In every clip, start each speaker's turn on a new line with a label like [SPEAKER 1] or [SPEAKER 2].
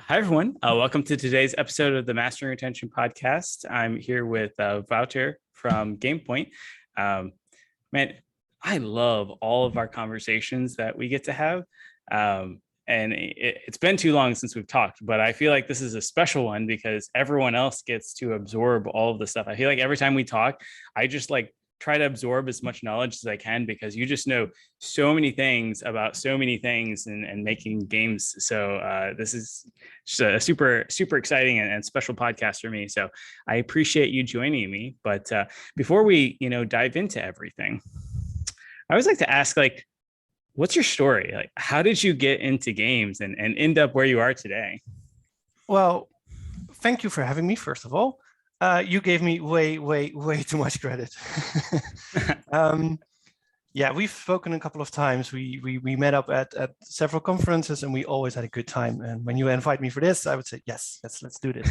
[SPEAKER 1] Hi, everyone. Welcome to today's episode of the Mastering Retention podcast. I'm here with Wouter from GamePoint. Um, Man, I love all of our conversations that we get to have. And it's been too long since we've talked, but I feel like this is a special one because everyone else gets to absorb all of the stuff. I feel like every time we talk, I just try to absorb as much knowledge as I can because you just know so many things about so many things and making games. So this is just a super exciting and special podcast for me. So I appreciate you joining me. But before we dive into everything, I always like to ask, what's your story? Like, how did you get into games and end up where you are today?
[SPEAKER 2] Well, thank you for having me, first of all. You gave me way too much credit. Yeah, we've spoken a couple of times. We met up at several conferences and we always had a good time. And when you invite me for this, I would say, yes, let's do this.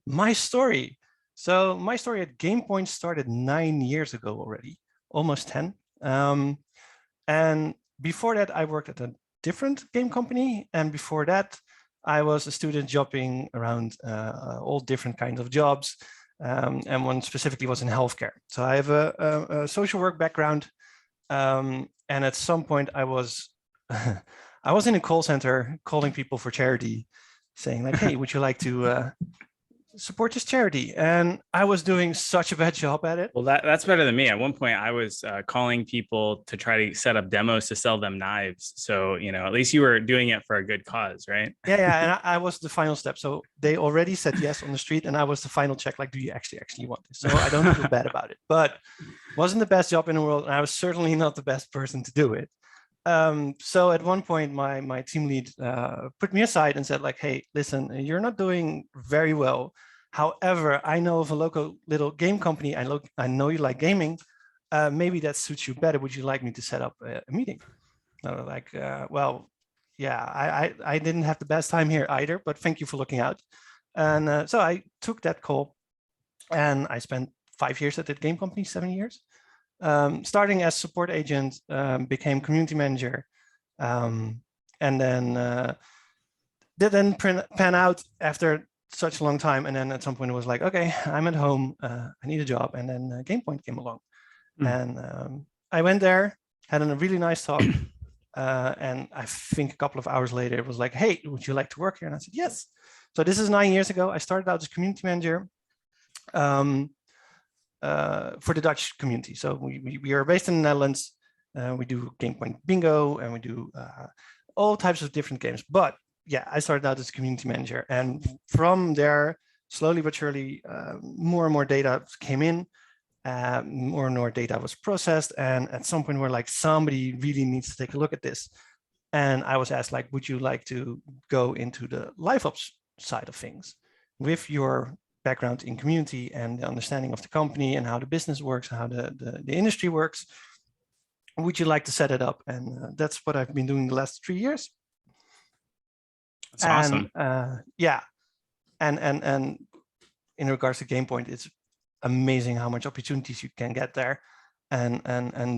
[SPEAKER 2] My story. So my story at GamePoint started 9 years ago already, almost 10. And before that, I worked at a different game company. And before that, I was a student jumping around all different kinds of jobs. And one specifically was in healthcare. So I have a social work background. And at some point I was I was in a call center calling people for charity, saying like, hey, would you like to support this charity? And I was doing such a bad job at it.
[SPEAKER 1] Well, that's better than me. At one point, I was calling people to try to set up demos to sell them knives. So, at least you were doing it for a good cause, right?
[SPEAKER 2] Yeah, and I was the final step. So they already said yes on the street, and I was the final check. Like, do you actually want this? So I don't feel bad about it, but wasn't the best job in the world, and I was certainly not the best person to do it. So at one point, my team lead put me aside and said, like, hey, listen, you're not doing very well. However, I know of a local little game company. I know you like gaming. Maybe that suits you better. Would you like me to set up a meeting? And I was like, well, yeah, I didn't have the best time here either, but thank you for looking out. And so I took that call and I spent 5 years at that game company, 7 years. Starting as support agent, became community manager, and then didn't pan out after such a long time. And then at some point it was like, okay, I'm at home, I need a job. And then GamePoint came along. And I went there, had a really nice talk. And I think a couple of hours later, it was like, hey, would you like to work here? And I said, yes. So this is 9 years ago. I started out as community manager for the Dutch community. So we are based in the Netherlands. We do GamePoint bingo and we do all types of different games. But yeah, I started out as a community manager. And from there, slowly but surely, more and more data came in. More and more data was processed. And at some point, we're like, somebody really needs to take a look at this. And I was asked, like, would you like to go into the LiveOps side of things with your background in community and the understanding of the company and how the business works, how the industry works? Would you like to set it up? And that's what I've been doing the last 3 years.
[SPEAKER 1] That's awesome.
[SPEAKER 2] Yeah. And in regards to GamePoint, it's amazing how much opportunities you can get there, and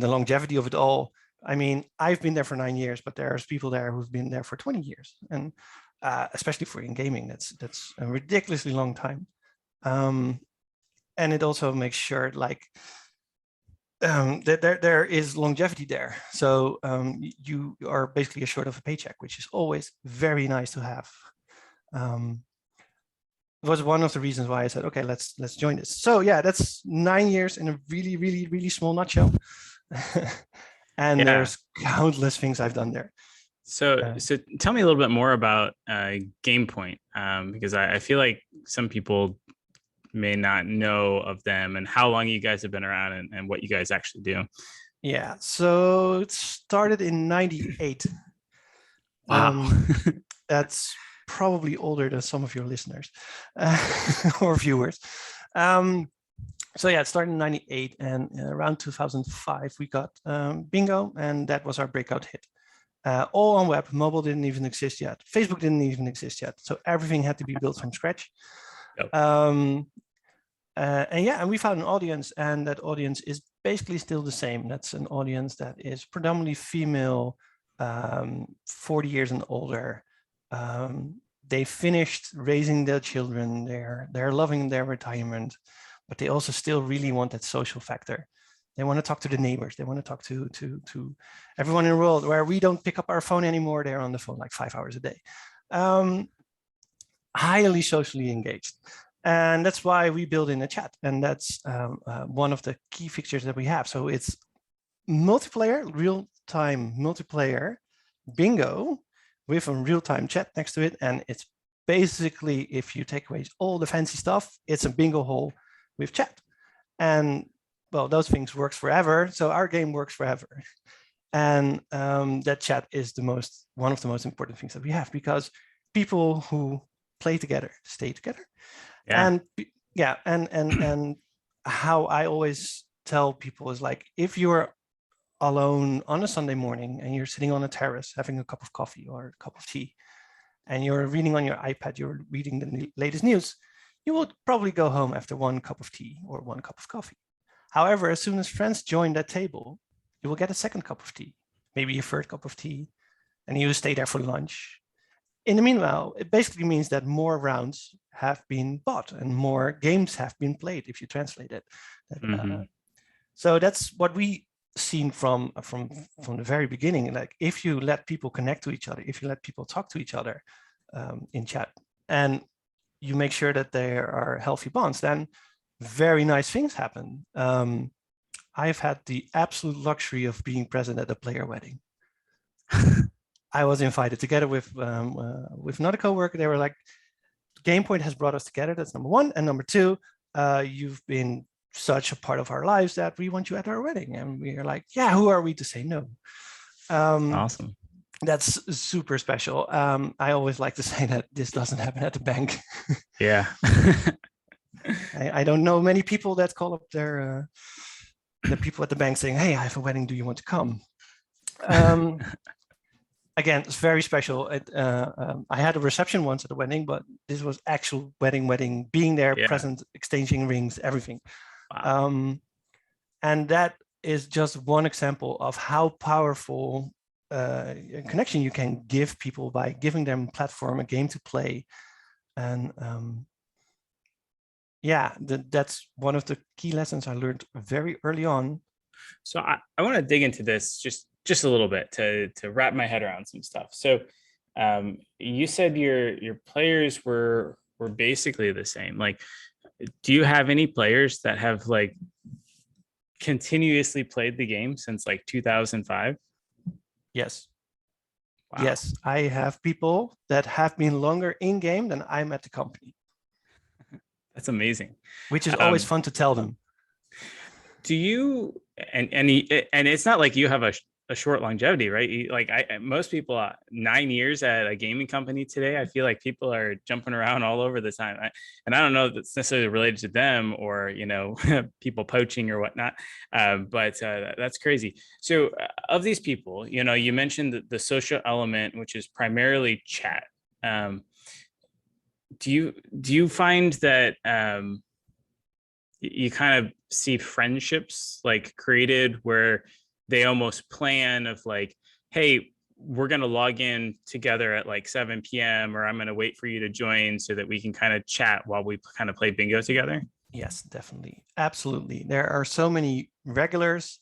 [SPEAKER 2] the longevity of it all. I mean, I've been there for 9 years, but there's people there who've been there for 20 years, and especially for in gaming, that's a ridiculously long time. And it also makes sure like that there is longevity there. So you are basically assured of a paycheck, which is always very nice to have. It was one of the reasons why I said, okay, let's join this. So yeah, that's 9 years in a really small nutshell. And there's countless things I've done there.
[SPEAKER 1] So tell me a little bit more about GamePoint, because I feel like some people may not know of them and how long you guys have been around and what you guys actually do.
[SPEAKER 2] Yeah, so it started in 98.
[SPEAKER 1] Wow.
[SPEAKER 2] That's probably older than some of your listeners or viewers. So yeah, it started in 98, and around 2005, we got bingo, and that was our breakout hit. All on web. Mobile didn't even exist yet. Facebook didn't even exist yet. So everything had to be built from scratch. Yep. And we found an audience, and that audience is basically still the same. That's an audience that is predominantly female, 40 years and older, they finished raising their children, they're loving their retirement, but they also still really want that social factor. They want to talk to the neighbors. They want to talk to everyone in the world, where we don't pick up our phone anymore. They're on the phone like 5 hours a day. Highly socially engaged. And that's why we build in a chat. And that's one of the key features that we have. So it's multiplayer, real-time multiplayer bingo with a real-time chat next to it. And it's basically, if you take away all the fancy stuff, it's a bingo hall with chat. And well, those things works forever. So our game works forever. And that chat is one of the most important things that we have, because people who play together stay together. And yeah, and how I always tell people is like, if you're alone on a Sunday morning and you're sitting on a terrace having a cup of coffee or a cup of tea, and you're reading on your iPad, you're reading the latest news, you will probably go home after one cup of tea or one cup of coffee. However, as soon as friends join that table, you will get a second cup of tea, maybe a third cup of tea, and you stay there for lunch. In the meanwhile, it basically means that more rounds have been bought and more games have been played, if you translate it. So that's what we seen from the very beginning. Like, if you let people connect to each other, if you let people talk to each other in chat, and you make sure that there are healthy bonds, then very nice things happen. I've had the absolute luxury of being present at a player wedding. I was invited together with another coworker. They were like, GamePoint has brought us together. That's number one. And number two, you've been such a part of our lives that we want you at our wedding. And we are like, yeah, who are we to say no?
[SPEAKER 1] Awesome.
[SPEAKER 2] That's super special. I always like to say that this doesn't happen at the bank.
[SPEAKER 1] Yeah.
[SPEAKER 2] I don't know many people that call up their the people at the bank saying, hey, I have a wedding. Do you want to come? Again, it's very special. I had a reception once at a wedding, but this was actual wedding, being there, present, exchanging rings, everything. Wow. And that is just one example of how powerful connection you can give people by giving them a platform, a game to play. And yeah, that's one of the key lessons I learned very early on.
[SPEAKER 1] So I want to dig into this just a little bit to wrap my head around some stuff. So you said your players were basically the same. Like, do you have any players that have like continuously played the game since like 2005?
[SPEAKER 2] Yes.
[SPEAKER 1] Wow.
[SPEAKER 2] Yes, I have people that have been longer in game than I'm at the company.
[SPEAKER 1] That's amazing.
[SPEAKER 2] Which is always fun to tell them.
[SPEAKER 1] Do you and it's not like you have a short longevity, right? Like most people, 9 years at a gaming company today, I feel like people are jumping around all over the time. And I don't know if it's necessarily related to them or, people poaching or whatnot. But that's crazy. So of these people, you mentioned the social element, which is primarily chat. Do you find that you kind of see friendships like created where they almost plan of like, hey, we're going to log in together at like 7 p.m. or I'm going to wait for you to join so that we can kind of chat while we kind of play bingo together?
[SPEAKER 2] Yes, definitely. Absolutely. There are so many regulars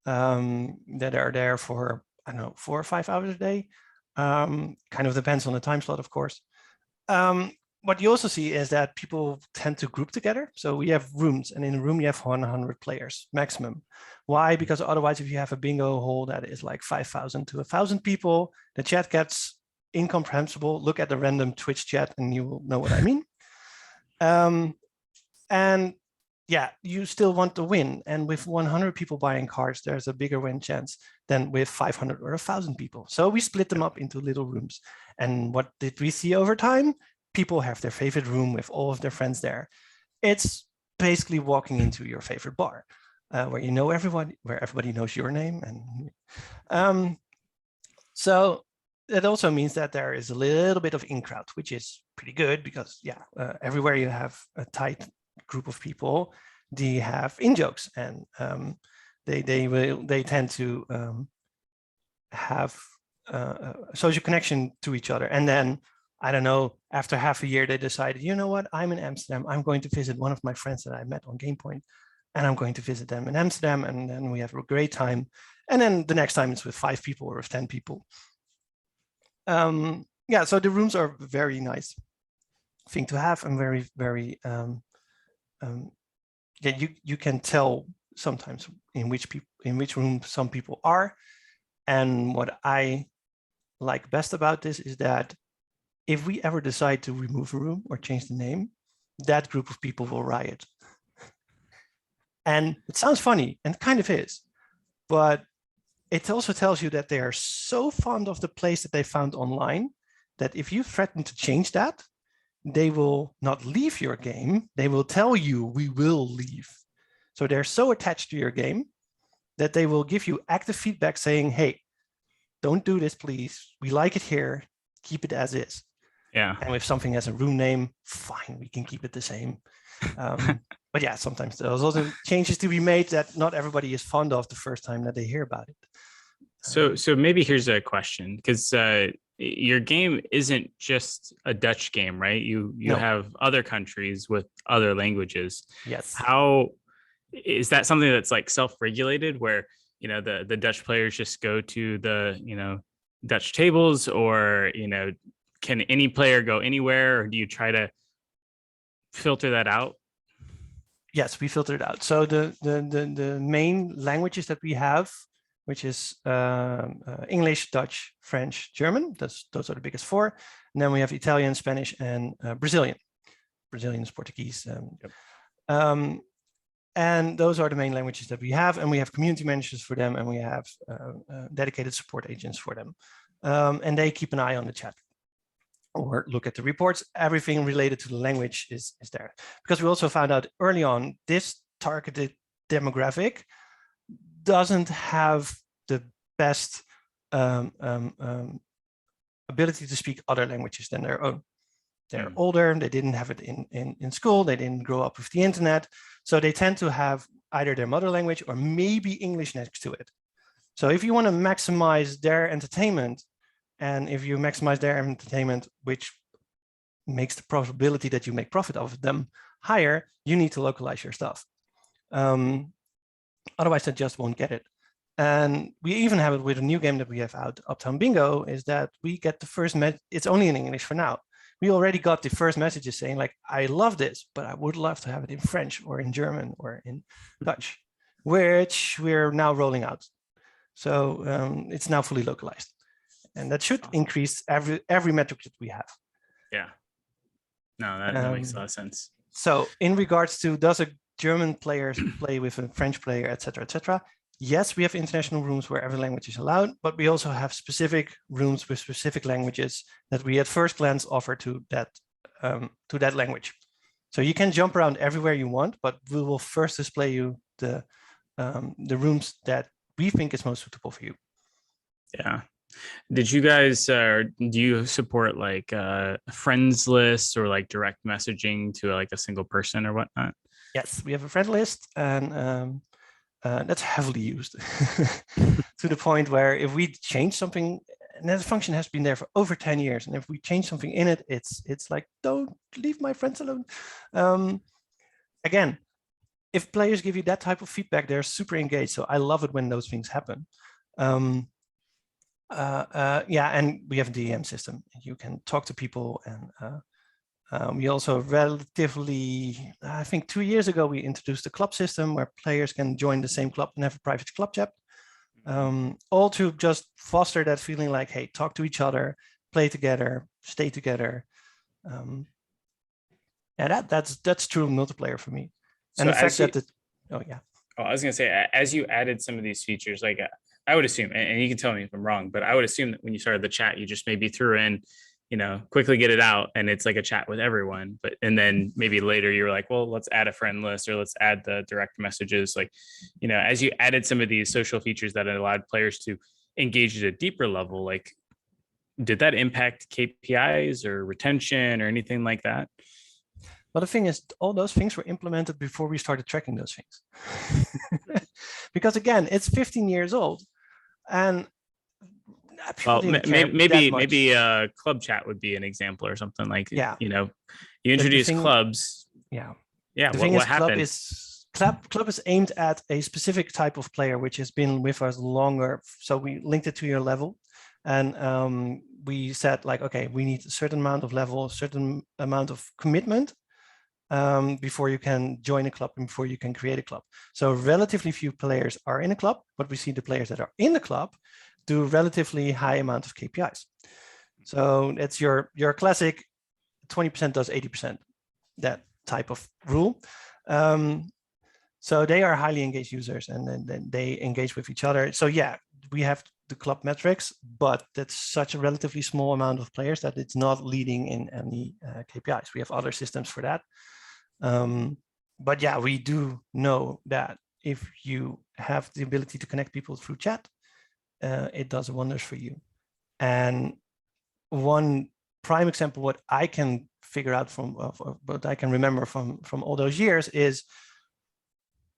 [SPEAKER 2] that are there for, I don't know, 4 or 5 hours a day. Kind of depends on the time slot, of course. What you also see is that people tend to group together. So we have rooms, and in a room you have 100 players maximum. Why? Because otherwise, if you have a bingo hall that is like 5,000 to 1,000 people, the chat gets incomprehensible. Look at the random Twitch chat and you will know what I mean. And yeah, you still want to win. And with 100 people buying cards, there's a bigger win chance than with 500 or 1,000 people. So we split them up into little rooms. And what did we see over time? People have their favorite room with all of their friends there. It's basically walking into your favorite bar, where you know everyone, where everybody knows your name. And so it also means that there is a little bit of in-crowd, which is pretty good because everywhere you have a tight group of people, they have in-jokes, and they tend to have social connection to each other. And then I don't know, after half a year, they decided, you know what, I'm in Amsterdam. I'm going to visit one of my friends that I met on GamePoint, and I'm going to visit them in Amsterdam. And then we have a great time. And then the next time it's with 5 people or with 10 people. Yeah, so the rooms are a very nice thing to have, and very, very, yeah, you can tell sometimes in which room some people are. And what I like best about this is that if we ever decide to remove a room or change the name, that group of people will riot. And it sounds funny, and kind of is, but it also tells you that they are so fond of the place that they found online that if you threaten to change that, they will not leave your game. They will tell you, we will leave. So they're so attached to your game that they will give you active feedback saying, hey, don't do this, please. We like it here. Keep it as is.
[SPEAKER 1] Yeah.
[SPEAKER 2] And if something has a room name, fine, we can keep it the same. But yeah, sometimes there's also changes to be made that not everybody is fond of the first time that they hear about it.
[SPEAKER 1] So maybe here's a question, because your game isn't just a Dutch game, right? You
[SPEAKER 2] No.
[SPEAKER 1] have other countries with other languages.
[SPEAKER 2] Yes.
[SPEAKER 1] How is that something that's like self-regulated, where the Dutch players just go to the Dutch tables, or can any player go anywhere, or do you try to filter that out?
[SPEAKER 2] Yes, we filter it out. So the main languages that we have, which is English, Dutch, French, German. Those are the biggest 4. And then we have Italian, Spanish, and Brazilian. Brazilian is Portuguese.
[SPEAKER 1] Yep.
[SPEAKER 2] And those are the main languages that we have. And we have community managers for them, and we have dedicated support agents for them. And they keep an eye on the chat or look at the reports. Everything related to the language is there. Because we also found out early on, this targeted demographic doesn't have the best ability to speak other languages than their own. They're older, they didn't have it in school, they didn't grow up with the internet. So they tend to have either their mother language or maybe English next to it. So if you want to maximize their entertainment, and if you maximize their entertainment, which makes the probability that you make profit of them higher, you need to localize your stuff. Otherwise, they just won't get it. And we even have it with a new game that we have out, Uptown Bingo, is that we get the first it's only in English for now. We already got the first messages saying like, I love this, but I would love to have it in French or in German or in Dutch, which we're now rolling out. So it's now fully localized. And that should increase every metric that we have.
[SPEAKER 1] Yeah. No, that makes a lot of sense.
[SPEAKER 2] So in regards to, does a German player play with a French player, et cetera, yes, we have international rooms where every language is allowed, but we also have specific rooms with specific languages that we at first glance offer to that language. So you can jump around everywhere you want, but we will first display you the rooms that we think is most suitable for you.
[SPEAKER 1] Yeah. Did you guys, do you support like friends lists or like direct messaging to like a single person or whatnot?
[SPEAKER 2] Yes, we have a friend list, and that's heavily used to the point where if we change something, and that function has been there for over 10 years, and if we change something in it, it's like, don't leave my friends alone. Again, if players give you that type of feedback, they're super engaged. So I love it when those things happen. Yeah, and we have a DEM system. You can talk to people, and we also relatively, I think 2 years ago, we introduced a club system where players can join the same club and have a private club chat, all to just foster that feeling like, hey, talk to each other, play together, stay together. Yeah, that's true multiplayer for me. And the fact that
[SPEAKER 1] I was gonna say, as you added some of these features, like I would assume, and you can tell me if I'm wrong, but I would assume that when you started the chat, you just maybe threw in, quickly get it out, and it's like a chat with everyone. And then maybe later you were like, well, let's add a friend list, or let's add the direct messages. Like, as you added some of these social features that allowed players to engage at a deeper level, like, did that impact KPIs or retention or anything like that?
[SPEAKER 2] Well, the thing is, all those things were implemented before we started tracking those things. Because again, it's 15 years old. And People didn't care that
[SPEAKER 1] maybe
[SPEAKER 2] much.
[SPEAKER 1] club chat would be an example or something like,
[SPEAKER 2] Yeah.
[SPEAKER 1] you
[SPEAKER 2] The
[SPEAKER 1] introduce
[SPEAKER 2] thing,
[SPEAKER 1] clubs.
[SPEAKER 2] yeah.
[SPEAKER 1] Yeah.
[SPEAKER 2] The thing
[SPEAKER 1] What
[SPEAKER 2] is,
[SPEAKER 1] happened?
[SPEAKER 2] club is aimed at a specific type of player, which has been with us longer. So we linked it to your level, and we said like, okay, we need a certain amount of level, a certain amount of commitment before you can join a club and before you can create a club. So relatively few players are in a club, but we see the players that are in the club do relatively high amount of KPIs. So it's your classic 20% does 80%, that type of rule. So they are highly engaged users, and then they engage with each other. So yeah, we have the club metrics, but that's such a relatively small amount of players that it's not leading in any KPIs. We have other systems for that. But yeah, we do know that if you have the ability to connect people through chat, it does wonders for you. And one prime example, what I can figure out from what I can remember from all those years is,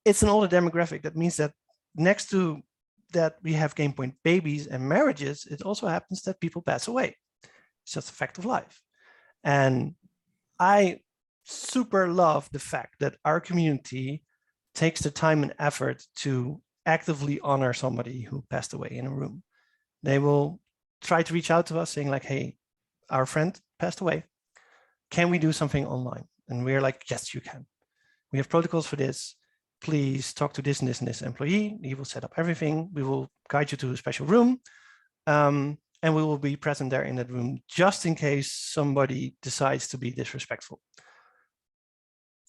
[SPEAKER 2] it's an older demographic. That means that next to that we have GamePoint babies and marriages, it also happens that people pass away. It's just a fact of life. And I super love the fact that our community takes the time and effort to actively honor somebody who passed away in a room. They will try to reach out to us saying like, hey, our friend passed away. Can we do something online? And we're like, yes, you can. We have protocols for this. Please talk to this and this and this employee. He will set up everything. We will guide you to a special room. And we will be present there in that room just in case somebody decides to be disrespectful.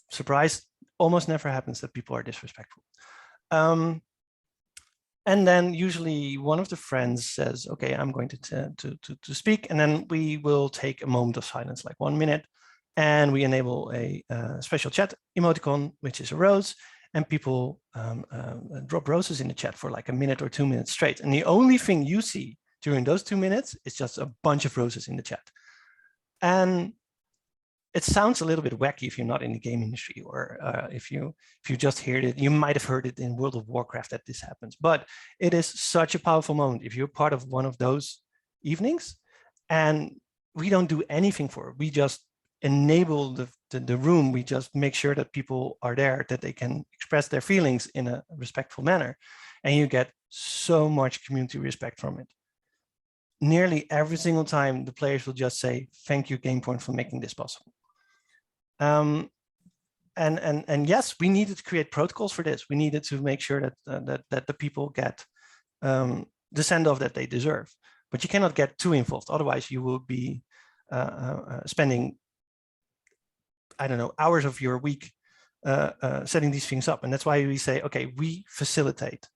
[SPEAKER 2] Surprise, almost never happens that people are disrespectful. And then usually one of the friends says, okay, I'm going to speak. And then we will take a moment of silence, like 1 minute. And we enable a special chat emoticon, which is a rose. And people drop roses in the chat for like a minute or 2 minutes straight. And the only thing you see during those 2 minutes is just a bunch of roses in the chat. And it sounds a little bit wacky if you're not in the game industry, or if you just heard it. You might have heard it in World of Warcraft that this happens, but it is such a powerful moment if you're part of one of those evenings. And we don't do anything for it. We just enable the room. We just make sure that people are there, that they can express their feelings in a respectful manner, and you get so much community respect from it. Nearly every single time, the players will just say, "Thank you, GamePoint, for making this possible." And yes, we needed to create protocols for this. We needed to make sure that the people get the send-off that they deserve. But you cannot get too involved, otherwise you will be spending, I don't know, hours of your week setting these things up. And that's why we say, okay, we facilitate.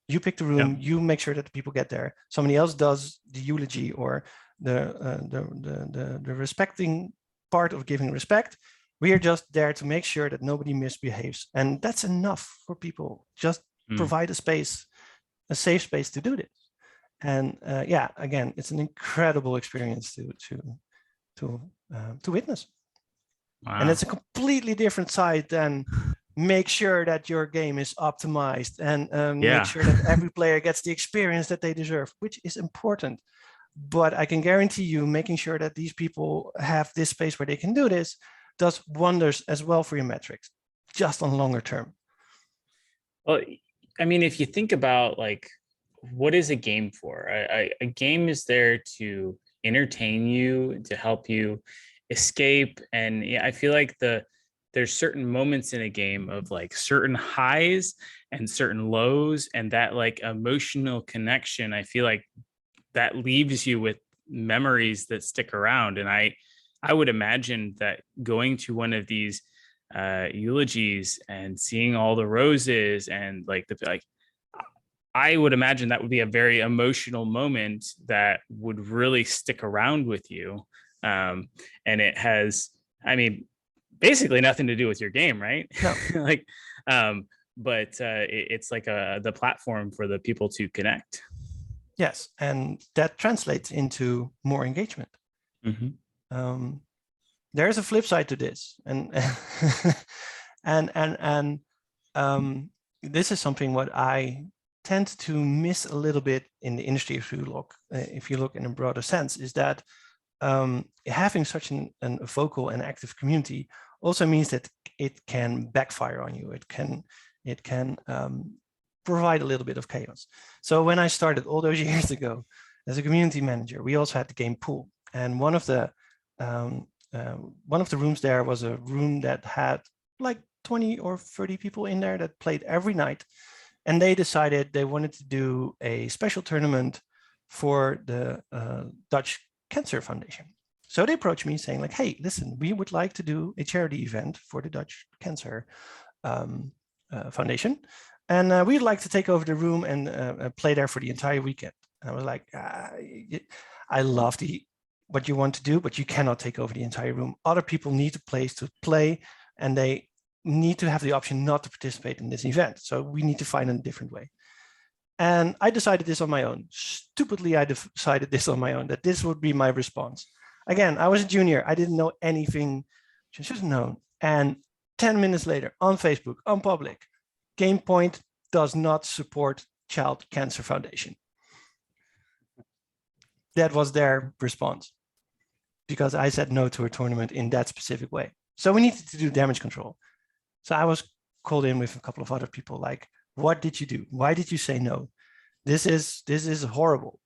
[SPEAKER 2] You pick the room, you make sure that the people get there. Somebody else does the eulogy or the respecting part of giving respect. We are just there to make sure that nobody misbehaves. And that's enough for people. Just provide a space, a safe space to do this. And yeah, again, it's an incredible experience to witness. Wow. And it's a completely different side than make sure that your game is optimized and make sure that every player gets the experience that they deserve, which is important. But I can guarantee you, making sure that these people have this space where they can do this does wonders as well for your metrics, just on longer term.
[SPEAKER 1] Well, I mean, if you think about like, what is a game for? A game is there to entertain you, to help you escape. And yeah, I feel like there's certain moments in a game of like certain highs and certain lows, and that like emotional connection, I feel like that leaves you with memories that stick around. And I would imagine that going to one of these eulogies and seeing all the roses and like I would imagine that would be a very emotional moment that would really stick around with you. And it has, I mean, basically nothing to do with your game, right?
[SPEAKER 2] No.
[SPEAKER 1] Like, but it's like the platform for the people to connect.
[SPEAKER 2] Yes, and that translates into more engagement.
[SPEAKER 1] Mm-hmm.
[SPEAKER 2] There is a flip side to this, and and this is something what I tend to miss a little bit in the industry if you look in a broader sense, is that having such a vocal and active community also means that it can backfire on you. It can provide a little bit of chaos. So when I started all those years ago as a community manager, we also had the game pool, and one of the rooms there was a room that had like 20 or 30 people in there that played every night. And they decided they wanted to do a special tournament for the Dutch Cancer Foundation. So they approached me saying like, hey, listen, we would like to do a charity event for the Dutch Cancer Foundation. And we'd like to take over the room and play there for the entire weekend. And I was like, I love what you want to do, but you cannot take over the entire room. Other people need a place to play, and they need to have the option not to participate in this event. So we need to find a different way. And I decided this on my own. Stupidly, I decided this on my own, that this would be my response. Again, I was a junior. I didn't know anything I should have known. And 10 minutes later, on Facebook, on public, GamePoint does not support Child Cancer Foundation. That was their response, because I said no to a tournament in that specific way. So we needed to do damage control. So I was called in with a couple of other people, like, what did you do? Why did you say no? This is horrible.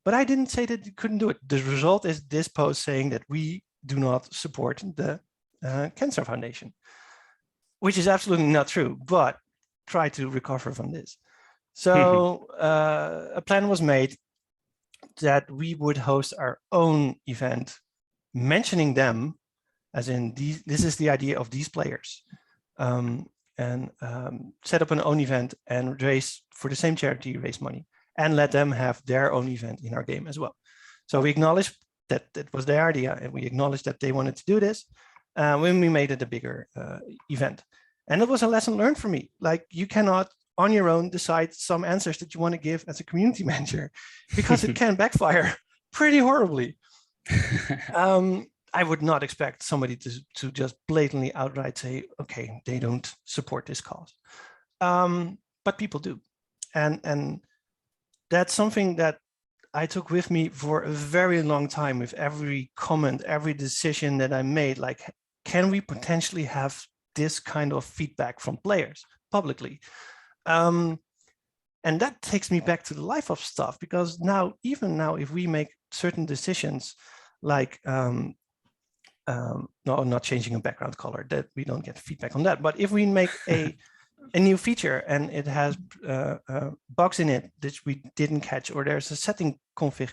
[SPEAKER 2] But I didn't say that you couldn't do it. The result is this post saying that we do not support the Cancer Foundation, which is absolutely not true, but try to recover from this. So a plan was made that we would host our own event, mentioning them, as in this is the idea of these players, and set up an own event and raise for the same charity, raise money, and let them have their own event in our game as well. So we acknowledged that it was their idea, and we acknowledged that they wanted to do this when we made it a bigger event. And it was a lesson learned for me. Like, you cannot on your own decide some answers that you want to give as a community manager, because it can backfire pretty horribly. I would not expect somebody to just blatantly outright say, okay, they don't support this cause. But people do. And that's something that I took with me for a very long time, with every comment, every decision that I made. Like, can we potentially have this kind of feedback from players publicly? And that takes me back to the LiveOps stuff, because even now, if we make certain decisions, like no, not changing a background color, that we don't get feedback on that. But if we make a new feature and it has bugs in it that we didn't catch, or there's a setting config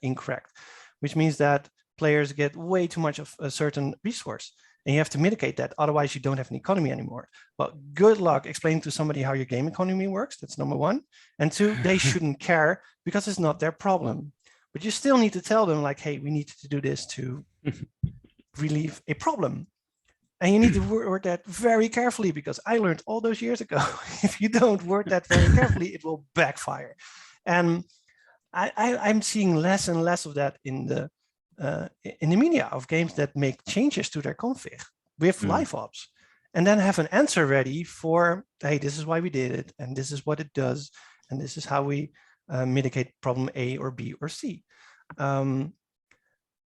[SPEAKER 2] incorrect, which means that players get way too much of a certain resource, and you have to mitigate that. Otherwise, you don't have an economy anymore. Well, good luck explaining to somebody how your game economy works. That's number one. And two, they shouldn't care, because it's not their problem. But you still need to tell them, like, hey, we need to do this to relieve a problem. And you need to word that very carefully, because I learned all those years ago, if you don't word that very carefully, it will backfire. And I'm seeing less and less of that in the media, of games that make changes to their config with LiveOps, and then have an answer ready for, hey, this is why we did it, and this is what it does, and this is how we mitigate problem A or B or C.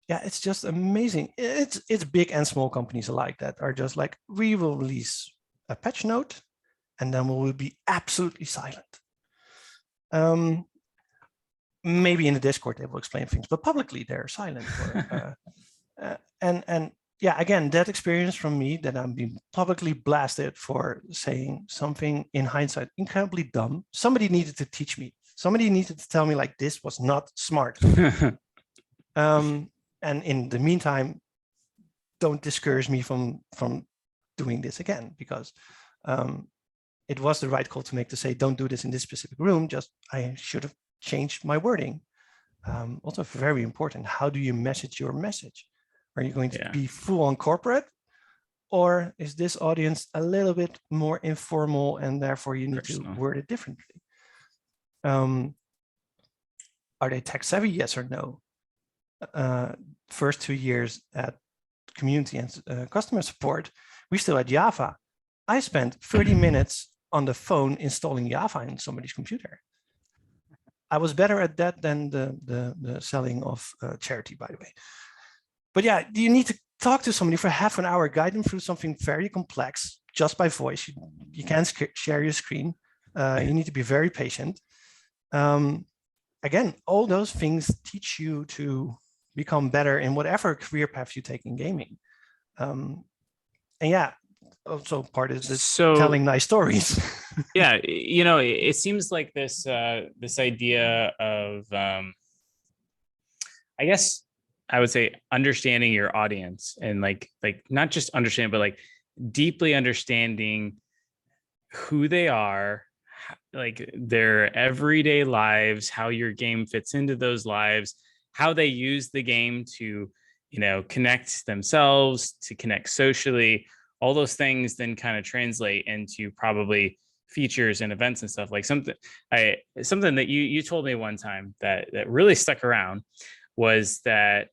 [SPEAKER 2] Yeah, it's just amazing. It's big and small companies alike that are just like, we will release a patch note, and then we will be absolutely silent. Maybe in the Discord they will explain things, but publicly they're silent. And yeah, again, that experience from me, that I'm being publicly blasted for saying something in hindsight incredibly dumb. Somebody needed to teach me. Somebody needed to tell me, like, this was not smart. And in the meantime, don't discourage me from doing this again, because it was the right call to make, to say, don't do this in this specific room. Just, I should have changed my wording. Also very important, how do you message your message? Are you going to be full on corporate, or is this audience a little bit more informal, and therefore you need to word it differently? Are they tech savvy? Yes or no? First 2 years at community and customer support, we still had Java. I spent 30 minutes on the phone installing Java in somebody's computer. I was better at that than the selling of charity, by the way. But yeah, you need to talk to somebody for half an hour, guide them through something very complex just by voice. You can't share your screen. You need to be very patient. Again, all those things teach you to become better in whatever career path you take in gaming. And yeah, also part is this telling nice stories.
[SPEAKER 1] Yeah, it seems like this this idea of I guess I would say understanding your audience, and like not just understanding, but like deeply understanding who they are, like their everyday lives, how your game fits into those lives, how they use the game to, connect themselves, to connect socially. All those things then kind of translate into probably features and events and stuff. Like something that you told me one time that really stuck around was that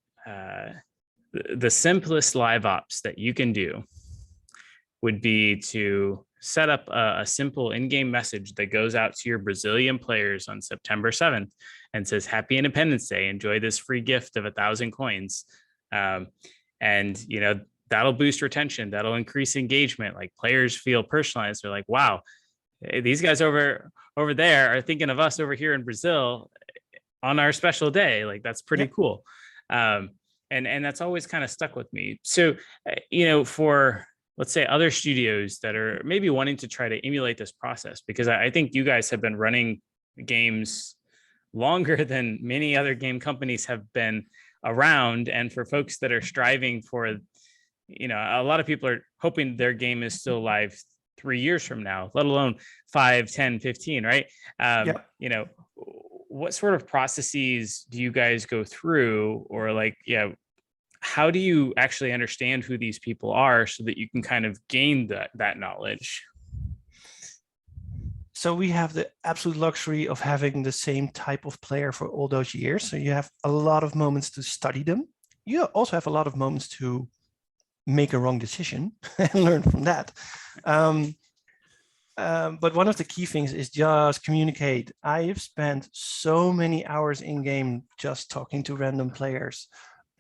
[SPEAKER 1] the simplest live ops that you can do would be to set up a simple in-game message that goes out to your Brazilian players on September 7th and says, "Happy Independence Day. Enjoy this free gift of 1,000 coins." And, that'll boost retention. That'll increase engagement. Like players feel personalized. They're like, wow, these guys over there are thinking of us over here in Brazil on our special day. Like that's pretty cool. And that's always kind of stuck with me. So, for let's say other studios that are maybe wanting to try to emulate this process, because I think you guys have been running games longer than many other game companies have been around. And for folks that are striving for, a lot of people are hoping their game is still live 3 years from now, let alone 5, 10, 15, right? What sort of processes do you guys go through, or how do you actually understand who these people are so that you can kind of gain that knowledge?
[SPEAKER 2] So we have the absolute luxury of having the same type of player for all those years. So you have a lot of moments to study them. You also have a lot of moments to make a wrong decision and learn from that. But one of the key things is just communicate. I have spent so many hours in game just talking to random players,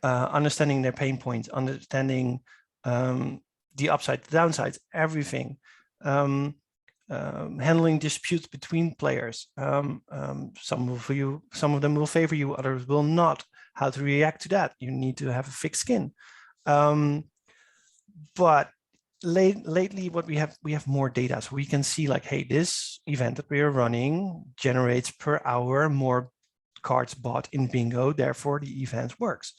[SPEAKER 2] understanding their pain points, understanding the upside, the downsides, everything. Handling disputes between players. Some of them will favor you, others will not. How to react to that? You need to have a thick skin. But lately, what we have more data, so we can see like, hey, this event that we are running generates per hour more cards bought in bingo, therefore the event works.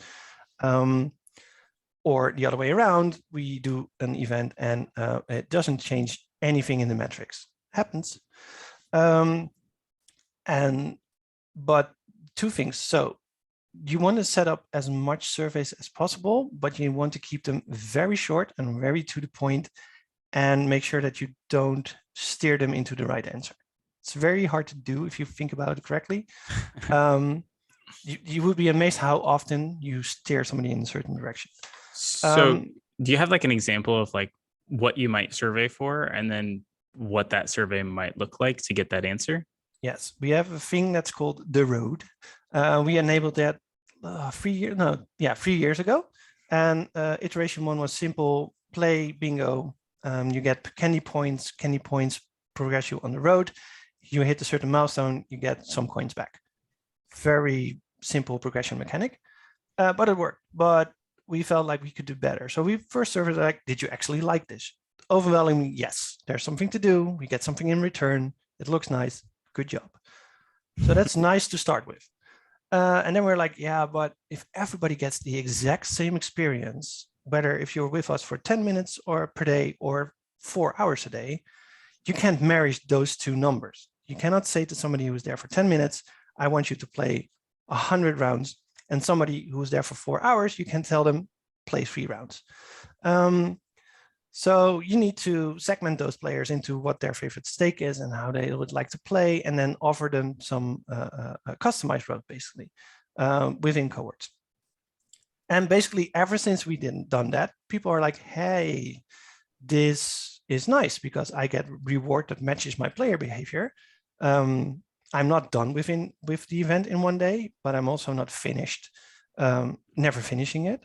[SPEAKER 2] Or the other way around, we do an event and it doesn't change anything in the metrics. Happens. But two things. So you want to set up as much surveys as possible, but you want to keep them very short and very to the point, and make sure that you don't steer them into the right answer. It's very hard to do if you think about it correctly. You would be amazed how often you steer somebody in a certain direction.
[SPEAKER 1] So do you have like an example of like what you might survey for, and then what that survey might look like to get that answer?
[SPEAKER 2] Yes, we have a thing that's called the road. We enabled that 3 years ago. And iteration 1 was simple: play bingo. You get candy points. Candy points progress you on the road. You hit a certain milestone, you get some coins back. Very simple progression mechanic, but it worked. But we felt like we could do better. So we first surveyed like, did you actually like this? Overwhelmingly, yes. There's something to do. We get something in return. It looks nice. Good job. So that's nice to start with. And then we're like, yeah, but if everybody gets the exact same experience, whether if you're with us for 10 minutes or per day or 4 hours a day, you can't marry those two numbers. You cannot say to somebody who's there for 10 minutes, I want you to play 100 rounds. And somebody who's there for 4 hours, you can tell them play 3 rounds. So you need to segment those players into what their favorite stake is and how they would like to play, and then offer them some customized route, basically, within cohorts. And basically, ever since we done that, people are like, hey, this is nice because I get reward that matches my player behavior. I'm not done with the event in one day, but I'm also not finished, never finishing it.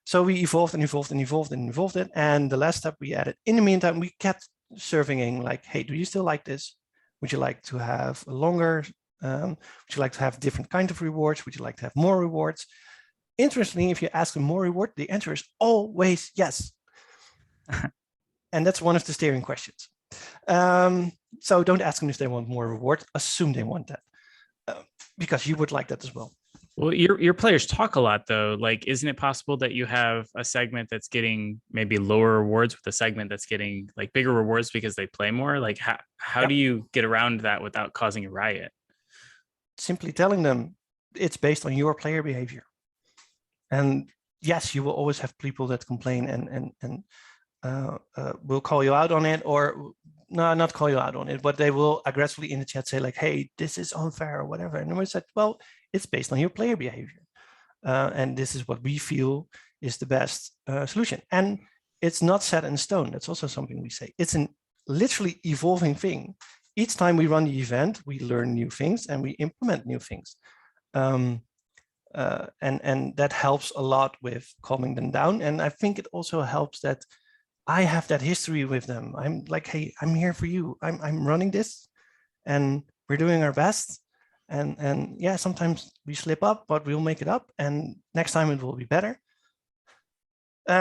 [SPEAKER 2] So we evolved and evolved and evolved and evolved it. And the last step we added, in the meantime, we kept surveying like, hey, do you still like this? Would you like to have a longer, would you like to have different kinds of rewards? Would you like to have more rewards? Interestingly, if you ask them more reward, the answer is always yes. And that's one of the steering questions. So don't ask them if they want more reward, assume they want that, because you would like that as well.
[SPEAKER 1] Well, your players talk a lot though. Like, isn't it possible that you have a segment that's getting maybe lower rewards with a segment that's getting like bigger rewards because they play more? Like, how do you get around that without causing a riot?
[SPEAKER 2] Simply telling them it's based on your player behavior. And yes, you will always have people that complain and will call you out on it, or no, not call you out on it, but they will aggressively in the chat say like, hey, this is unfair or whatever. And we said, well, it's based on your player behavior. And this is what we feel is the best solution. And it's not set in stone. That's also something we say. It's an literally evolving thing. Each time we run the event, we learn new things and we implement new things. And that helps a lot with calming them down. And I think it also helps that I have that history with them. I'm like, hey, I'm here for you. I'm running this and we're doing our best. And yeah, sometimes we slip up, but we'll make it up. And next time it will be better.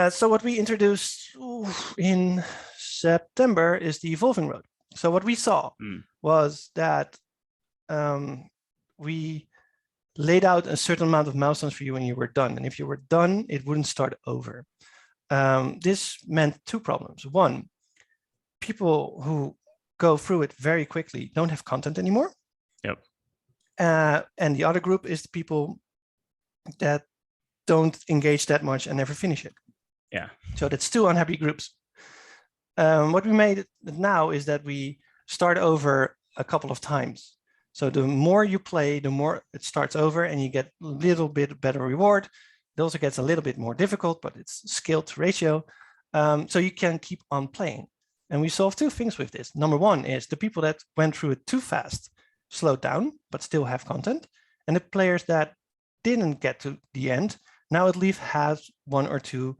[SPEAKER 2] So what we introduced in September is the evolving road. So what we saw was that we laid out a certain amount of milestones for you when you were done. And if you were done, it wouldn't start over. This meant two problems. One, people who go through it very quickly don't have content anymore.
[SPEAKER 1] Yep.
[SPEAKER 2] And the other group is the people that don't engage that much and never finish it.
[SPEAKER 1] Yeah.
[SPEAKER 2] So that's two unhappy groups. What we made now is that we start over a couple of times. So the more you play, the more it starts over and you get a little bit better reward. It also gets a little bit more difficult, but it's scaled ratio. So you can keep on playing. And we solved two things with this. Number one is the people that went through it too fast slowed down, but still have content. And the players that didn't get to the end now at least have one or two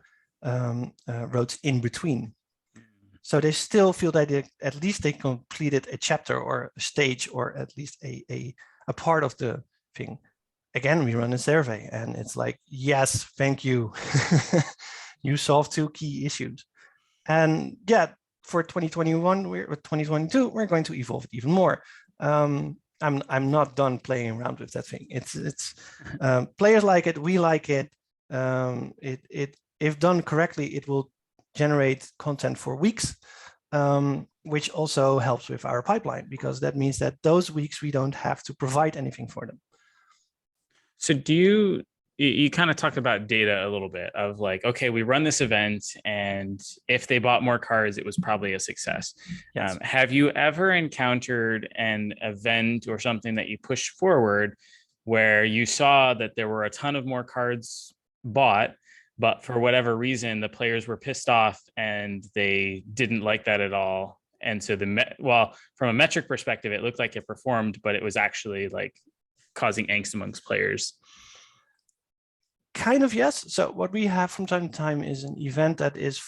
[SPEAKER 2] roads in between. So they still feel that at least they completed a chapter or a stage or at least a part of the thing. Again, we run a survey and it's like, yes, thank you. You solved two key issues. And yeah, for 2021, 2022, we're going to evolve it even more. I'm not done playing around with that thing. It's players like it, we like it. If done correctly, it will generate content for weeks, which also helps with our pipeline, because that means that those weeks we don't have to provide anything for them.
[SPEAKER 1] So you kind of talked about data a little bit of like, okay, we run this event and if they bought more cards, it was probably a success.
[SPEAKER 2] Yes.
[SPEAKER 1] Have you ever encountered an event or something that you pushed forward where you saw that there were a ton of more cards bought, but for whatever reason, the players were pissed off and they didn't like that at all? And so from a metric perspective, it looked like it performed, but it was actually like causing angst amongst players.
[SPEAKER 2] Kind of, yes. So what we have from time to time is an event that is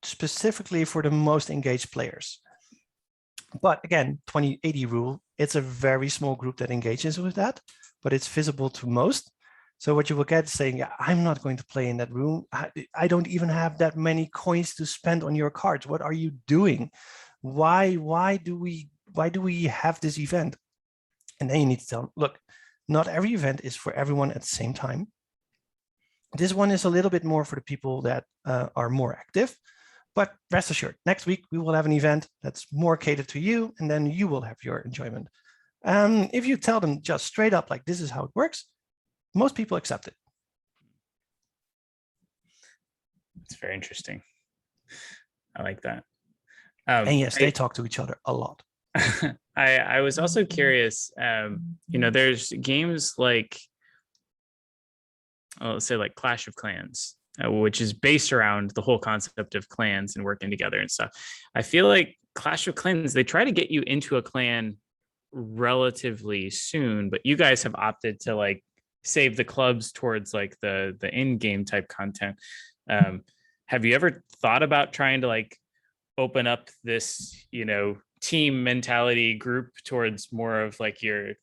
[SPEAKER 2] specifically for the most engaged players. But again, 20/80 rule, it's a very small group that engages with that, but it's visible to most. So what you will get is saying, yeah, I'm not going to play in that room. I don't even have that many coins to spend on your cards. What are you doing? Why do we have this event? And then you need to tell them, look, not every event is for everyone at the same time. This one is a little bit more for the people that are more active, but rest assured, next week we will have an event that's more catered to you, and then you will have your enjoyment. If you tell them just straight up, like, this is how it works, most people accept it.
[SPEAKER 1] It's very interesting. I like that.
[SPEAKER 2] And yes, they talk to each other a lot.
[SPEAKER 1] I was also curious, there's games like, let's say like Clash of Clans, which is based around the whole concept of clans and working together and stuff. I feel like Clash of Clans, they try to get you into a clan relatively soon, but you guys have opted to like save the clubs towards like the in-game type content. Have you ever thought about trying to like open up this, team mentality group towards more of like your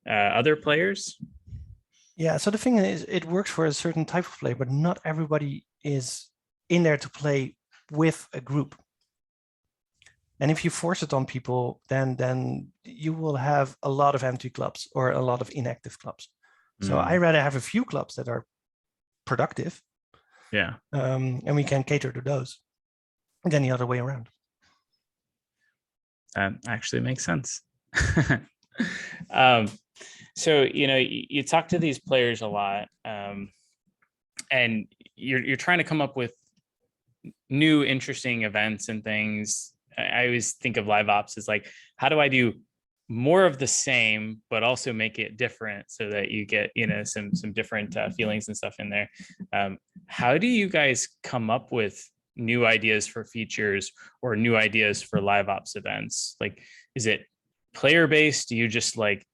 [SPEAKER 1] other players?
[SPEAKER 2] Yeah, so the thing is, it works for a certain type of play, but not everybody is in there to play with a group. And if you force it on people, then you will have a lot of empty clubs or a lot of inactive clubs. So I rather have a few clubs that are productive.
[SPEAKER 1] Yeah.
[SPEAKER 2] And we can cater to those than the other way around.
[SPEAKER 1] That actually makes sense. So, you talk to these players a lot, and you're trying to come up with new, interesting events and things. I always think of LiveOps as like, how do I do more of the same, but also make it different so that you get, some different feelings and stuff in there. How do you guys come up with new ideas for features or new ideas for LiveOps events? Like, is it player based? Do you just like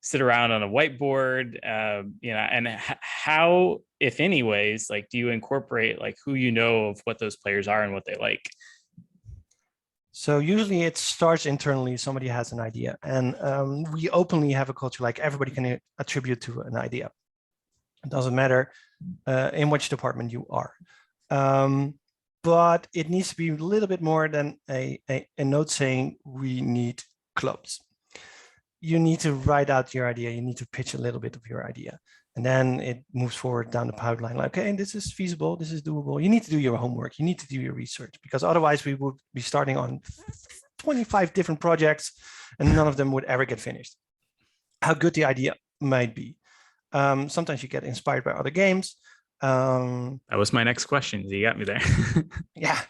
[SPEAKER 1] sit around on a whiteboard, and how, if any ways, like, do you incorporate like who of what those players are and what they like?
[SPEAKER 2] So usually it starts internally. Somebody has an idea, and we openly have a culture like everybody can attribute to an idea. It doesn't matter in which department you are. But it needs to be a little bit more than a note saying we need clubs. You need to write out your idea. You need to pitch a little bit of your idea. And then it moves forward down the pipeline. Like, okay, this is feasible. This is doable. You need to do your homework. You need to do your research, because otherwise we would be starting on 25 different projects and none of them would ever get finished. How good the idea might be. Sometimes you get inspired by other games.
[SPEAKER 1] That was my next question. You got me there.
[SPEAKER 2] Yeah,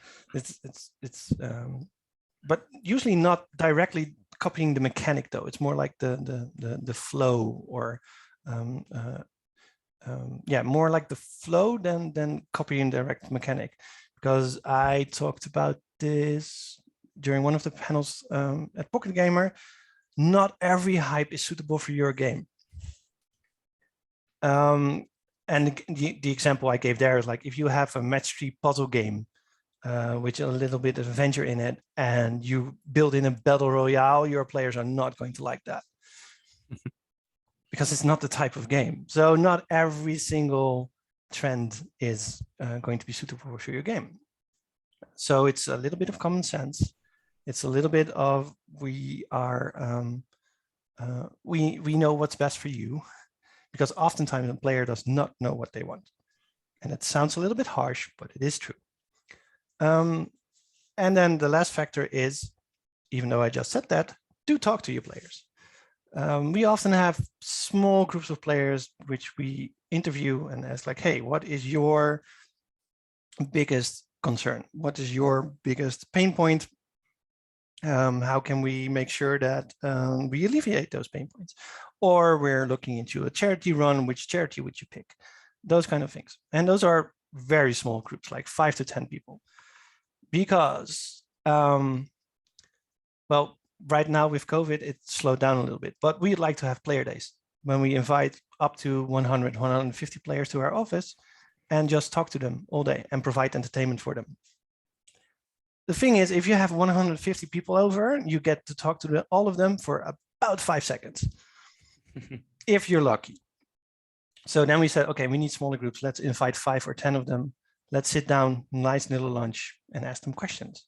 [SPEAKER 2] but usually not directly copying the mechanic though. It's more like the flow, or more like the flow than copying direct mechanic. Because I talked about this during one of the panels at Pocket Gamer. Not every hype is suitable for your game. And the example I gave there is like, if you have a match-3 puzzle game with a little bit of adventure in it, and you build in a battle royale, your players are not going to like that. Because it's not the type of game. So not every single trend is going to be suitable for your game. So it's a little bit of common sense. It's a little bit of we know what's best for you, because oftentimes a player does not know what they want. And it sounds a little bit harsh, but it is true. And then the last factor is, even though I just said that, do talk to your players. We often have small groups of players which we interview and ask like, hey, what is your biggest concern? What is your biggest pain point? How can we make sure that we alleviate those pain points? Or we're looking into a charity run, which charity would you pick? Those kind of things. And those are very small groups, like 5 to 10 people. Because, well, right now with COVID, it slowed down a little bit, but we'd like to have player days when we invite up to 100, 150 players to our office and just talk to them all day and provide entertainment for them. The thing is, if you have 150 people over, you get to talk to all of them for about 5 seconds, if you're lucky. So then we said, okay, we need smaller groups. Let's invite 5 or 10 of them. Let's sit down, nice little lunch, and ask them questions.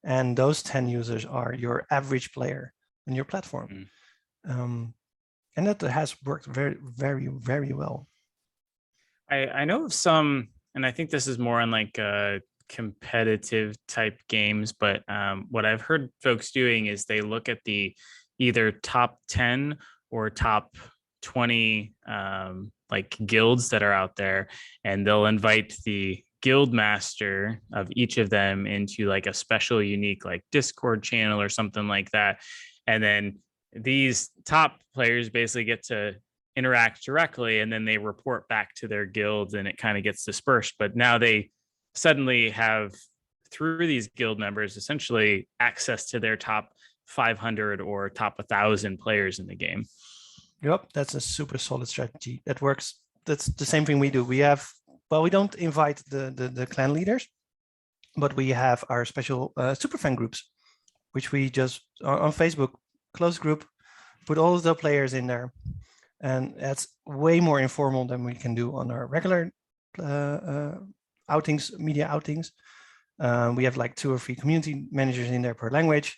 [SPEAKER 2] And those 10 users are your average player on your platform. And that has worked very, very, very well.
[SPEAKER 1] I know of some, and I think this is more on like competitive type games, but what I've heard folks doing is they look at the either top 10 or top 20 like guilds that are out there, and they'll invite the guild master of each of them into like a special unique like Discord channel or something like that. And then these top players basically get to interact directly, and then they report back to their guilds and it kind of gets dispersed. But now they suddenly have, through these guild members, essentially access to their top 500 or top 1,000 players in the game.
[SPEAKER 2] Yep, that's a super solid strategy that works. That's the same thing we do. We don't invite the clan leaders, but we have our special super fan groups, which we just on Facebook, close group, put all of the players in there. And that's way more informal than we can do on our regular outings, media outings. We have like 2 or 3 community managers in there per language,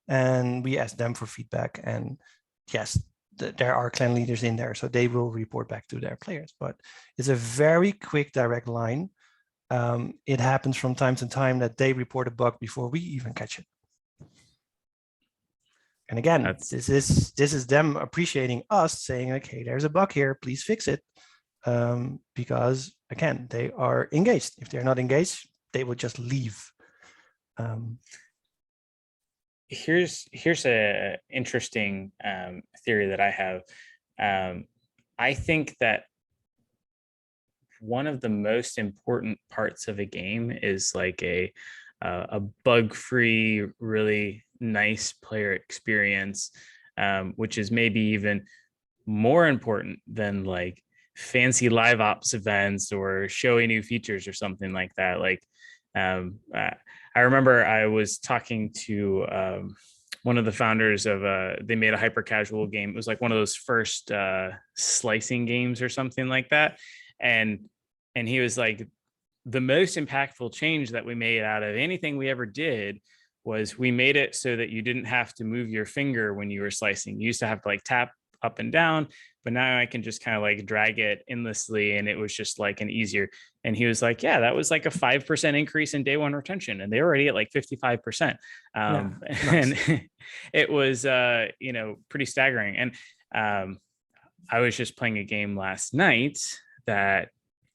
[SPEAKER 2] and we ask them for feedback. And yes, there are clan leaders in there, so they will report back to their players. But it's a very quick, direct line. It happens from time to time that they report a bug before we even catch it. And again, this is them appreciating us, saying, okay, there's a bug here, please fix it. Because again, they are engaged. If they're not engaged, they would just leave.
[SPEAKER 1] Here's a interesting theory that I have. I think that one of the most important parts of a game is like a bug-free, really nice player experience, which is maybe even more important than like fancy LiveOps events or showing new features or something like that. Like I remember I was talking to one of the founders of they made a hyper casual game. It was like one of those first slicing games or something like that. And he was like, the most impactful change that we made out of anything we ever did was we made it so that you didn't have to move your finger when you were slicing. You used to have to like tap up and down, but now I can just kind of like drag it endlessly, and it was just like an easier. And he was like, yeah, that was like a 5% increase in day 1 retention, and they're already at like 55%.
[SPEAKER 2] Nice.
[SPEAKER 1] And it was pretty staggering. And I was just playing a game last night that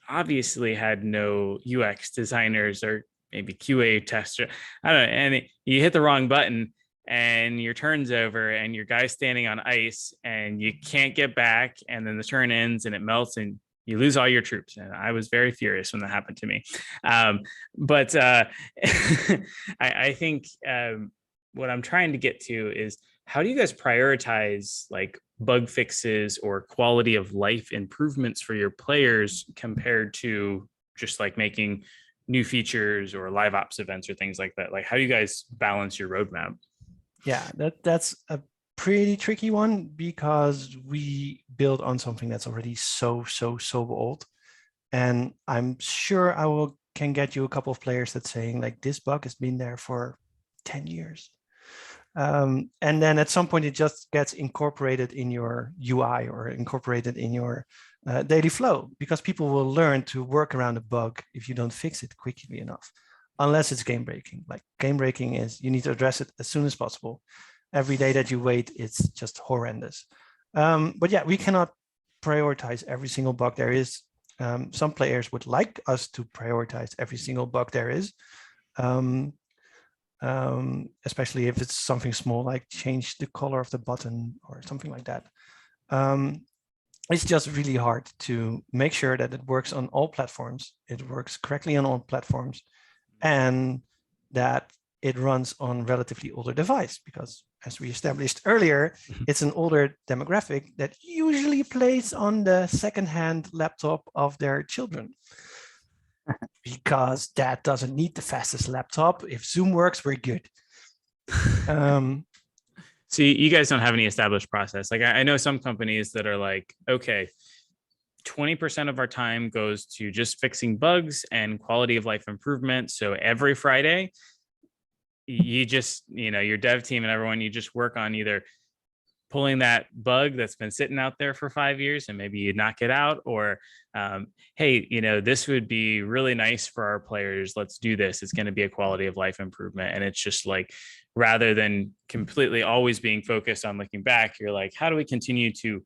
[SPEAKER 1] obviously had no UX designers or maybe QA tester, I don't know, and you hit the wrong button and your turn's over and your guy's standing on ice and you can't get back, and then the turn ends and it melts and you lose all your troops. And I was very furious when that happened to me. But I think what I'm trying to get to is, how do you guys prioritize like bug fixes or quality of life improvements for your players compared to just like making new features or LiveOps events or things like that? Like, how do you guys balance your roadmap?
[SPEAKER 2] Yeah, that's a pretty tricky one, because we build on something that's already so old. And I'm sure can get you a couple of players that's saying like, this bug has been there for 10 years. And then at some point it just gets incorporated in your UI or incorporated in your daily flow, because people will learn to work around a bug if you don't fix it quickly enough, unless it's game breaking. Like game breaking is, you need to address it as soon as possible. Every day that you wait, it's just horrendous. But yeah, we cannot prioritize every single bug there is. Some players would like us to prioritize every single bug there is. Especially if it's something small, like change the color of the button or something like that. It's just really hard to make sure that it works on all platforms, it works correctly on all platforms, and that it runs on relatively older device, because as we established earlier, it's an older demographic that usually plays on the secondhand laptop of their children. Because dad doesn't need the fastest laptop. If Zoom works, we're good.
[SPEAKER 1] So you guys don't have any established process. Like I know some companies that are like, okay, 20% of our time goes to just fixing bugs and quality of life improvement. So every Friday, you just, your dev team and everyone, you just work on either pulling that bug that's been sitting out there for 5 years and maybe you knock it out, or hey, this would be really nice for our players, let's do this, it's going to be a quality of life improvement. And it's just like, rather than completely always being focused on looking back, you're like, how do we continue to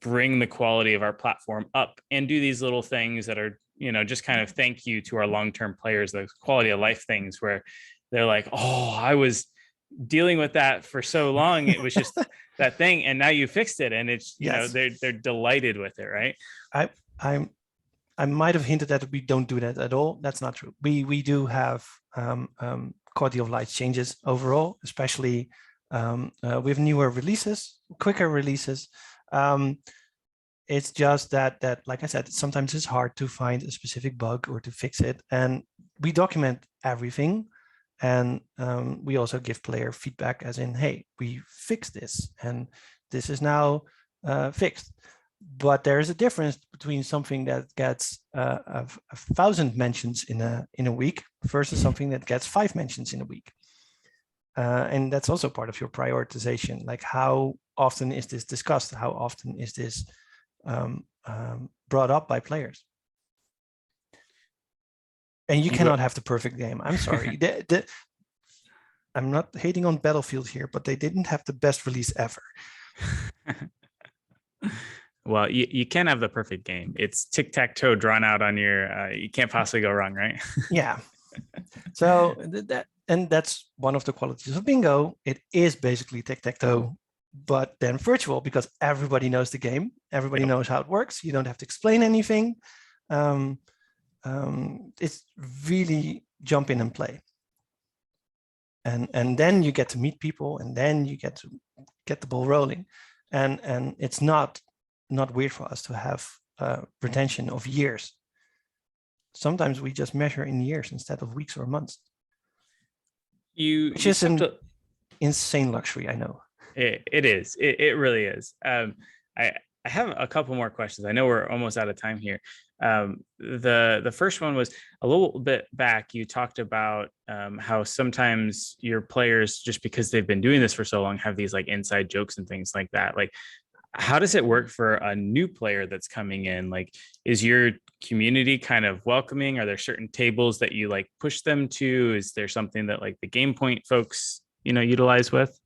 [SPEAKER 1] bring the quality of our platform up and do these little things that are, just kind of thank you to our long-term players, the quality of life things where they're like, oh, I was dealing with that for so long, it was just that thing, and now you fixed it, and it's
[SPEAKER 2] Yes.
[SPEAKER 1] they're delighted with it, right?
[SPEAKER 2] I might have hinted that we don't do that at all. That's not true. We do have quality of life changes overall, especially with newer releases, quicker releases. It's just that like I said, sometimes it's hard to find a specific bug or to fix it, and we document everything. And we also give player feedback, as in, hey, we fixed this, and this is now fixed. But there is a difference between something that gets 1,000 mentions in a week versus something that gets 5 mentions in a week. And that's also part of your prioritization. Like, how often is this discussed? How often is this brought up by players? And you cannot have the perfect game. I'm sorry. I'm not hating on Battlefield here, but they didn't have the best release ever.
[SPEAKER 1] Well, you can't have the perfect game. It's tic-tac-toe drawn out on your, you can't possibly go wrong, right?
[SPEAKER 2] Yeah. So that's one of the qualities of bingo. It is basically tic-tac-toe, but then virtual, because everybody knows the game. Everybody knows how it works. You don't have to explain anything. It's really jump in and play. And then you get to meet people, and then you get to get the ball rolling. And it's not weird for us to have retention of years. Sometimes we just measure in years instead of weeks or months. Which is an insane luxury, I know.
[SPEAKER 1] It is. It really is. I have a couple more questions. I know we're almost out of time here. The first one was a little bit back. You talked about how sometimes your players, just because they've been doing this for so long, have these like inside jokes and things like that. Like, how does it work for a new player that's coming in? Like, is your community kind of welcoming? Are there certain tables that you like push them to? Is there something that like the GamePoint folks, utilize with?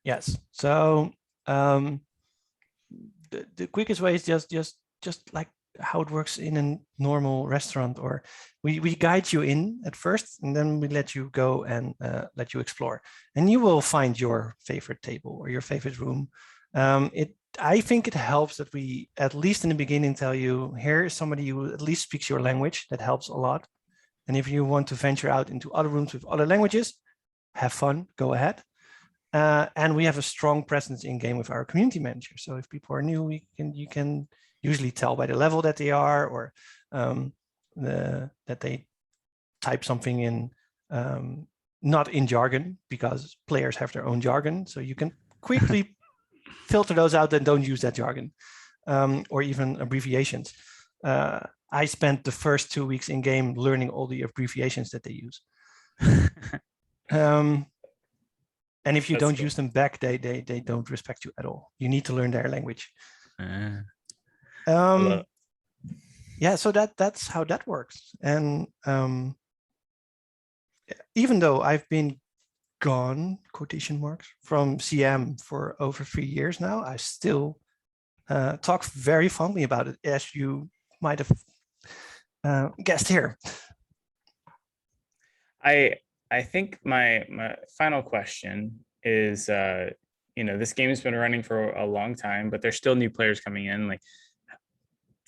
[SPEAKER 2] Yes. So the quickest way is just like how it works in a normal restaurant, or we guide you in at first, and then we let you go and let you explore, and you will find your favorite table or your favorite room. I think it helps that we, at least in the beginning, tell you, here is somebody who at least speaks your language. That helps a lot. And if you want to venture out into other rooms with other languages, have fun, go ahead. And we have a strong presence in game with our community manager. So if people are new, you can usually tell by the level that they are, or that they type something in, not in jargon, because players have their own jargon. So you can quickly filter those out and don't use that jargon, or even abbreviations. I spent the first 2 weeks in game learning all the abbreviations that they use. And if you don't use them back, they don't respect you at all. You need to learn their language. Yeah, so that's how that works. And even though I've been gone, quotation marks, from CM for over 3 years now, I still talk very fondly about it, as you might have guessed here.
[SPEAKER 1] I think my final question is, this game has been running for a long time, but there's still new players coming in. Like,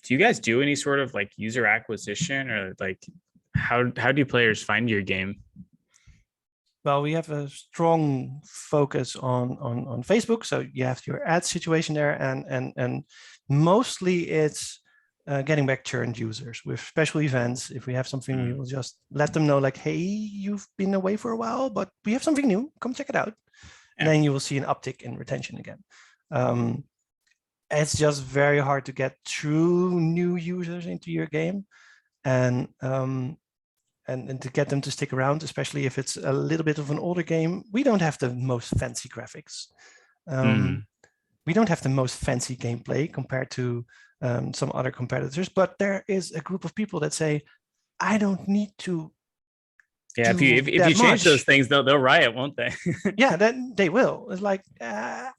[SPEAKER 1] do you guys do any sort of like user acquisition, or like how do players find your game?
[SPEAKER 2] Well, we have a strong focus on Facebook, so you have your ad situation there, and mostly it's getting back churned users with special events. If we have something, we will just let them know, like, hey, you've been away for a while, but we have something new. Come check it out. And then you will see an uptick in retention again. It's just very hard to get true new users into your game, and to get them to stick around, especially if it's a little bit of an older game. We don't have the most fancy graphics. We don't have the most fancy gameplay compared to some other competitors, but there is a group of people that say, I don't need to.
[SPEAKER 1] Yeah, if you change those things, they'll riot, won't they?
[SPEAKER 2] Yeah, then they will. It's like,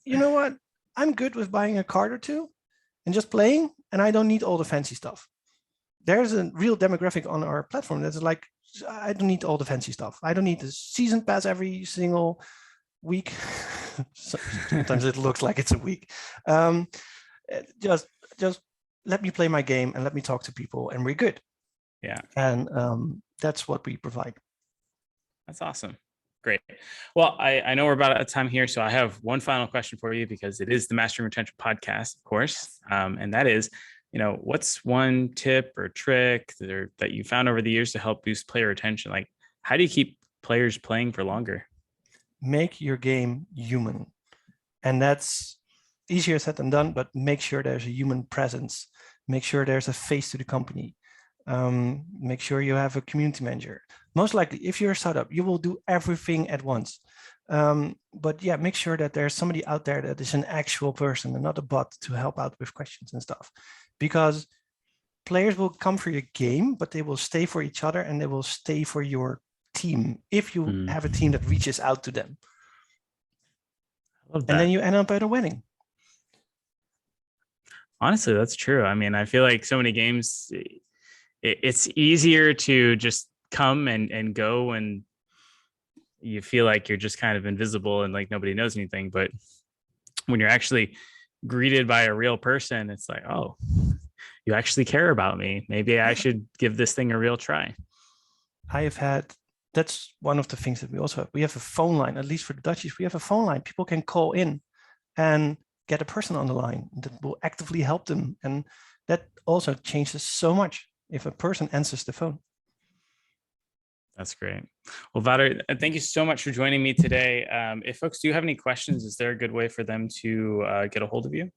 [SPEAKER 2] you know what? I'm good with buying a card or two and just playing, and I don't need all the fancy stuff. There's a real demographic on our platform that's like, I don't need all the fancy stuff. I don't need the season pass every single week. Sometimes it looks like it's a week. Just let me play my game and let me talk to people, and we're good.
[SPEAKER 1] Yeah.
[SPEAKER 2] And that's what we provide.
[SPEAKER 1] That's awesome. Great. Well, I know we're about out of time here, so I have one final question for you, because it is the Mastering Retention podcast, of course. And that is, what's one tip or trick that you found over the years to help boost player retention? Like, how do you keep players playing for longer?
[SPEAKER 2] Make your game human. And that's easier said than done, but make sure there's a human presence. Make sure there's a face to the company. Make sure you have a community manager. Most likely, if you're a startup, you will do everything at once. But yeah, make sure that there's somebody out there that is an actual person and not a bot to help out with questions and stuff. Because players will come for your game, but they will stay for each other, and they will stay for your team if you have a team that reaches out to them.
[SPEAKER 1] Love that.
[SPEAKER 2] And then you end up at a wedding.
[SPEAKER 1] Honestly, that's true. I mean, I feel like so many games, it's easier to just come and go, and you feel like you're just kind of invisible and like nobody knows anything. But when you're actually greeted by a real person, it's like, oh, you actually care about me. Maybe I should give this thing a real try.
[SPEAKER 2] That's one of the things that we also have. We have a phone line, at least for the Dutchies. We have a phone line. People can call in and get a person on the line that will actively help them. And that also changes so much if a person answers the phone.
[SPEAKER 1] That's great. Well, Wouter, thank you so much for joining me today. If folks do have any questions, is there a good way for them to get a hold of you?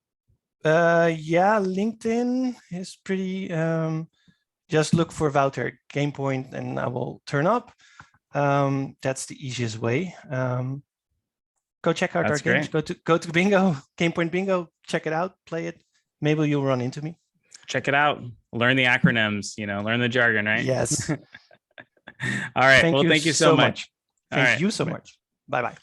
[SPEAKER 2] Yeah, LinkedIn is pretty, just look for Wouter GamePoint and I will turn up. That's the easiest way. Go check out our games. Go to Bingo, GamePoint Bingo, check it out, play it. Maybe you'll run into me.
[SPEAKER 1] Check it out. Learn the acronyms, learn the jargon, right?
[SPEAKER 2] Yes.
[SPEAKER 1] All right. Thank you so much.
[SPEAKER 2] Thank you so much. Bye-bye.